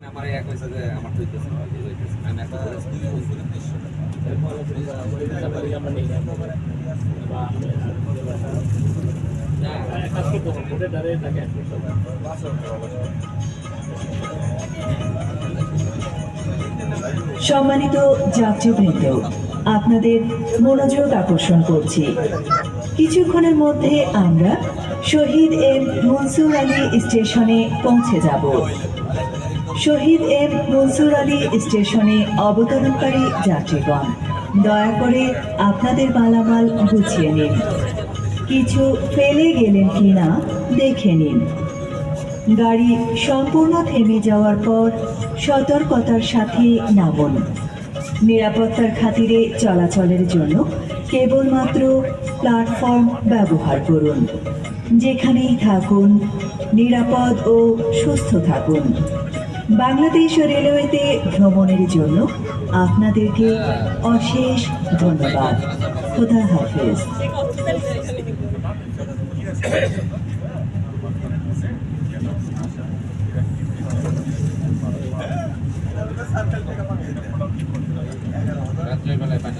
আমার এক হয়েছে যে আমার তো হইতেছে না, আমি একটা সম্মানিত যাত্রীবৃন্দ, আপনাদের মনোযোগ আকর্ষণ করছি। কিছুক্ষণের মধ্যে আমরা শহীদ এম মনসুর আলী স্টেশনে পৌঁছে যাব। শহীদ এম মনসুর আলী স্টেশনে অবতরণকারী যাত্রীগণ, দয়া করে আপনাদের মালামাল গুছিয়ে নিন। কিছু ফেলে গেলেন কিনা দেখে নিন। গাড়ি সম্পূর্ণ থেমে যাওয়ার পর সতর্কতার সাথে নামুন। নিরাপত্তার খাতিরে চলাচলের জন্য কেবলমাত্র প্ল্যাটফর্ম ব্যবহার করুন। যেখানেই থাকুন নিরাপদ ও সুস্থ থাকুন। বাংলাদেশ রেলওয়েতে ভ্রমণের জন্য আপনাদেরকে অশেষ ধন্যবাদ। খোদা হাফেজ।